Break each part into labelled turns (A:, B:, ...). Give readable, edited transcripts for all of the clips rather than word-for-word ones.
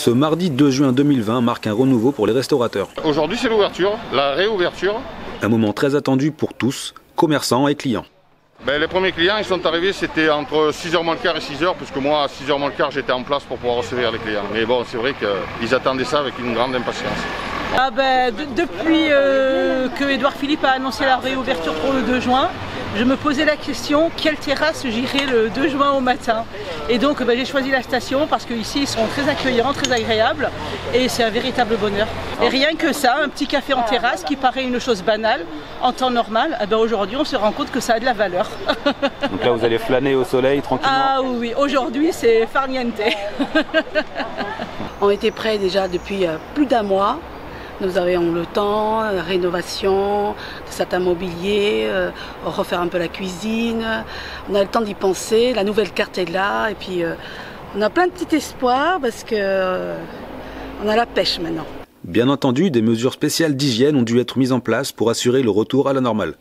A: Ce mardi 2 juin 2020 marque un renouveau pour les restaurateurs.
B: Aujourd'hui c'est l'ouverture, la réouverture.
A: Un moment très attendu pour tous, commerçants et clients.
B: Les premiers clients ils sont arrivés, c'était entre 6h moins le quart et 6h, puisque moi à 6h moins le quart j'étais en place pour pouvoir recevoir les clients. Mais bon, c'est vrai qu'ils attendaient ça avec une grande impatience.
C: Depuis que Édouard Philippe a annoncé la réouverture pour le 2 juin, je me posais la question quelle terrasse j'irais le 2 juin au matin. Et donc j'ai choisi la station parce qu'ici ils sont très accueillants, très agréables et c'est un véritable bonheur. Et rien que ça, un petit café en terrasse qui paraît une chose banale en temps normal, aujourd'hui on se rend compte que ça a de la valeur.
A: Donc là vous allez flâner au soleil tranquillement.
C: Ah oui, aujourd'hui c'est farniente.
D: On était prêts déjà depuis plus d'un mois. Nous avions le temps, rénovation, de certains mobiliers, refaire un peu la cuisine. On a le temps d'y penser, la nouvelle carte est là et puis on a plein de petits espoirs parce que on a la pêche maintenant.
A: Bien entendu, des mesures spéciales d'hygiène ont dû être mises en place pour assurer le retour à la normale.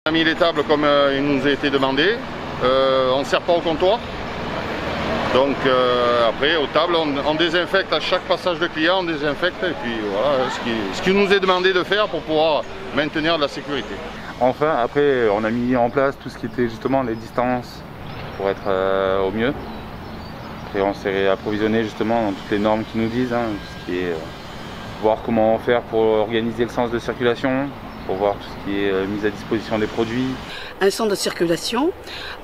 B: On a mis les tables comme il nous a été demandé, on ne sert pas au comptoir. Donc après aux tables on désinfecte à chaque passage de client, on désinfecte et puis voilà ce qui nous est demandé de faire pour pouvoir maintenir de la sécurité.
E: Enfin après on a mis en place tout ce qui était justement les distances pour être au mieux. Après on s'est réapprovisionné justement dans toutes les normes qui nous disent, tout ce qui est voir comment faire pour organiser le sens de circulation, pour voir tout ce qui est mise à disposition des produits.
D: Un centre de circulation,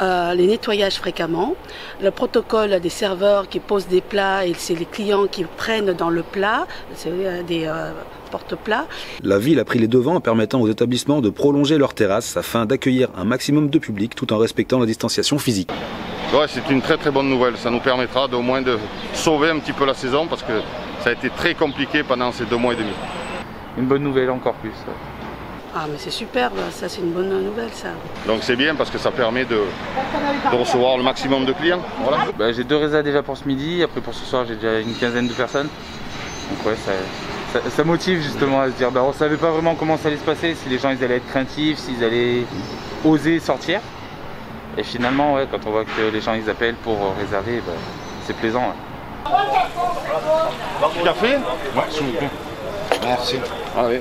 D: les nettoyages fréquemment, le protocole des serveurs qui posent des plats et c'est les clients qui prennent dans le plat, c'est des porte-plats.
A: La ville a pris les devants en permettant aux établissements de prolonger leurs terrasses afin d'accueillir un maximum de public tout en respectant la distanciation physique.
B: Ouais, c'est une très bonne nouvelle, ça nous permettra au moins de sauver un petit peu la saison parce que ça a été très compliqué pendant ces 2 mois et demi.
E: Une bonne nouvelle encore plus.
D: Ah mais c'est super, ça c'est une bonne nouvelle ça.
B: Donc c'est bien parce que ça permet de recevoir le maximum de clients. Voilà.
E: J'ai 2 résas déjà pour ce midi, après pour ce soir j'ai déjà une quinzaine de personnes. Donc ouais, ça motive justement à se dire, on ne savait pas vraiment comment ça allait se passer, si les gens ils allaient être craintifs, s'ils allaient oser sortir. Et finalement ouais, quand on voit que les gens ils appellent pour réserver, c'est plaisant.
B: Café ?
E: Ouais, s'il vous plaît.
B: Merci. Allez.